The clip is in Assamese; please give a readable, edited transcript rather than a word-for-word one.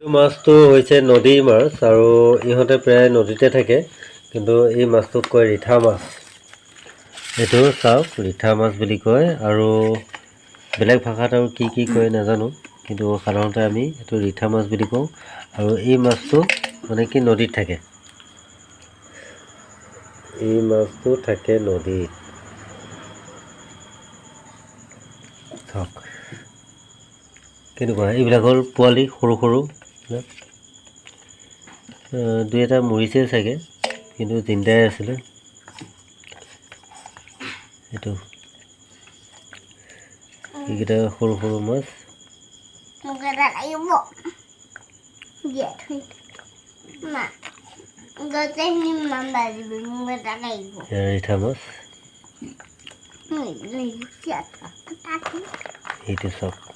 মাছটো হৈছে নদীৰ মাছ আৰু ইহঁতে প্ৰায় নদীতে থাকে, কিন্তু এই মাছটোক কয় ৰিঠা মাছ। এইটো চাওক ৰিঠা মাছ বুলি কয়, আৰু বেলেগ ভাষাত আৰু কি কয় নাজানো, কিন্তু সাধাৰণতে আমি এইটো ৰিঠা মাছ বুলি কওঁ। আৰু এই মাছটো মানে কি নদীত থাকে, এই মাছটো থাকে নদীত। চাওক কেনেকুৱা, এইবিলাক হ'ল পোৱালি সৰু সৰু, দুই এটা মৰিছে চাগে, কিন্তু তিনিটাই আছিলে। এইটো এইকেইটা সৰু সৰু মাছ। ৰিঠা মাছ এইটো চাওক।